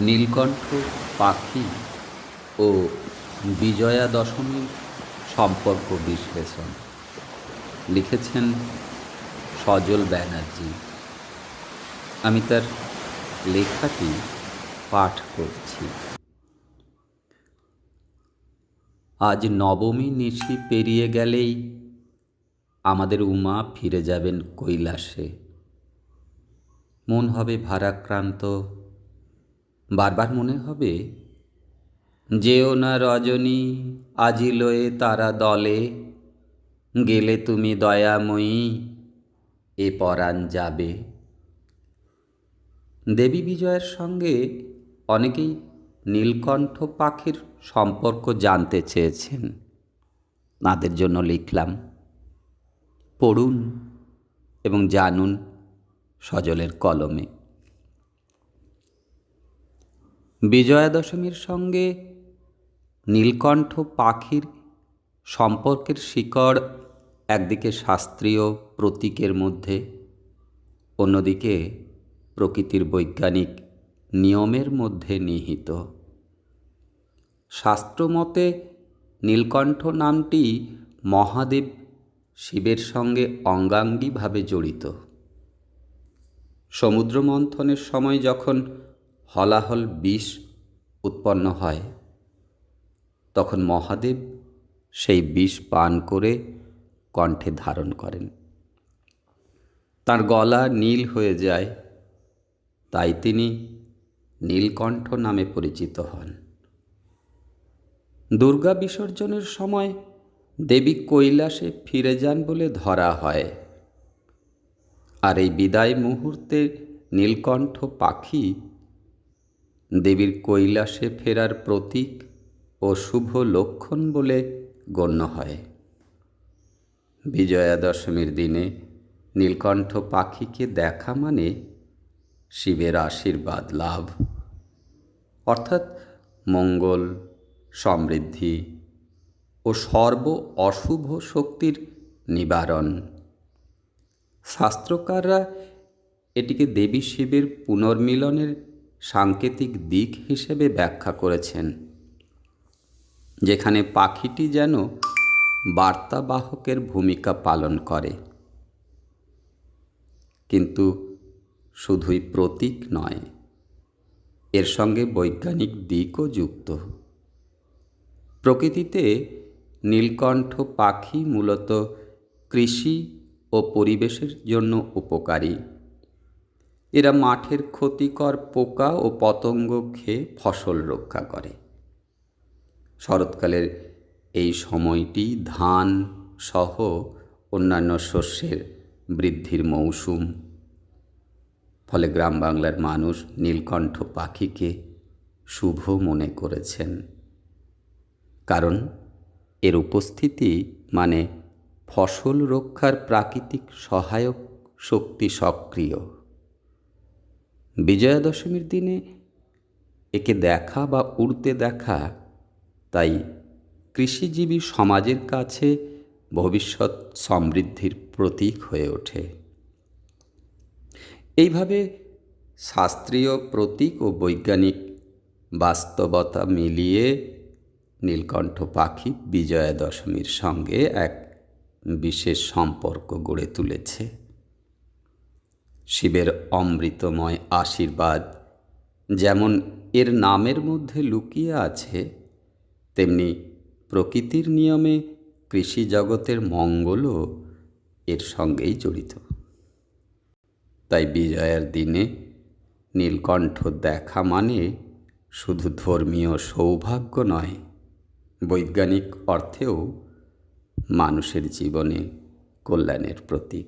নীলকণ্ঠ পাখি ও বিজয়া দশমীর সম্পর্ক বিশ্লেষণ লিখেছেন সজল ব্যানার্জি। আমি তার লেখাটি পাঠ করছি। আজ নবমী নিশি পেরিয়ে গেলেই আমাদের উমা ফিরে যাবেন কৈলাসে। মন হবে ভারাক্রান্ত, বারবার মনে হবে, যেও না রজনী আজি লয়ে তারা দলে, গেলে তুমি দয়াময়ী এ পরাণ যাবে। দেবী বিজয়ের সঙ্গে অনেকেই নীলকণ্ঠ পাখির সম্পর্ক জানতে চেয়েছেন। তাদের জন্য লিখলাম, পড়ুন এবং জানুন সজলের কলমে। বিজয়া দশমীর সঙ্গে নীলকণ্ঠ পাখির সম্পর্কের শিকড় একদিকে শাস্ত্রীয় প্রতীকের মধ্যে, অন্যদিকে প্রকৃতির বৈজ্ঞানিক নিয়মের মধ্যে নিহিত। শাস্ত্রমতে নীলকণ্ঠ নামটি মহাদেব শিবের সঙ্গে অঙ্গাঙ্গিভাবে জড়িত। সমুদ্র মন্থনের সময় যখন হলাহল বিষ উৎপন্ন হয়, তখন মহাদেব সেই বিষ পান করে কণ্ঠে ধারণ করেন। তার গলা নীল হয়ে যায়, তাই তিনি নীলকণ্ঠ নামে পরিচিত হন। দুর্গা বিসর্জনের সময় দেবী কৈলাসে ফিরে যান বলে ধরা হয়, আর এই বিদায় মুহূর্তে নীলকণ্ঠ পাখি দেবীর কৈলাসে ফেরার প্রতীক ও শুভ লক্ষণ বলে গণ্য হয়। বিজয়া দশমীর দিনে নীলকণ্ঠ পাখিকে দেখা মানে শিবের আশীর্বাদ লাভ, অর্থাৎ মঙ্গল, সমৃদ্ধি ও সর্ব অশুভ শক্তির নিবারণ। শাস্ত্রকাররা এটিকে দেবী শিবের পুনর্মিলনের সাংকেতিক দিক হিসেবে ব্যাখ্যা করেছেন, যেখানে পাখিটি যেন বার্তাবাহকের ভূমিকা পালন করে। কিন্তু শুধুই প্রতীক নয়, এর সঙ্গে বৈজ্ঞানিক দিকও যুক্ত। প্রকৃতিতে নীলকণ্ঠ পাখি মূলত কৃষি ও পরিবেশের জন্য উপকারী। এরা মাঠের ক্ষতিকর পোকা ও পতঙ্গ খেয়ে ফসল রক্ষা করে। শরৎকালের এই সময়টি ধান সহ অন্যান্য শস্যের বৃদ্ধির মৌসুম। ফলে গ্রাম বাংলার মানুষ নীলকণ্ঠ পাখিকে শুভ মনে করেছেন, কারণ এর উপস্থিতি মানে ফসল রক্ষার প্রাকৃতিক সহায়ক শক্তি সক্রিয়। বিজয়া দশমীর দিনে একে দেখা বা উড়তে দেখা তাই কৃষিজীবী সমাজের কাছে ভবিষ্যৎ সমৃদ্ধির প্রতীক হয়ে ওঠে। এইভাবে শাস্ত্রীয় প্রতীক ও বৈজ্ঞানিক বাস্তবতা মিলিয়ে নীলকণ্ঠ পাখি বিজয়া দশমীর সঙ্গে এক বিশেষ সম্পর্ক গড়ে তুলেছে। শিবের অমৃতময় আশীর্বাদ যেমন এর নামের মধ্যে লুকিয়ে আছে, তেমনি প্রকৃতির নিয়মে কৃষি জগতের মঙ্গলও এর সঙ্গেই জড়িত। তাই বিজয়ার দিনে নীলকণ্ঠ দেখা মানে শুধু ধর্মীয় সৌভাগ্য নয়, বৈজ্ঞানিক অর্থেও মানুষের জীবনে কল্যাণের প্রতীক।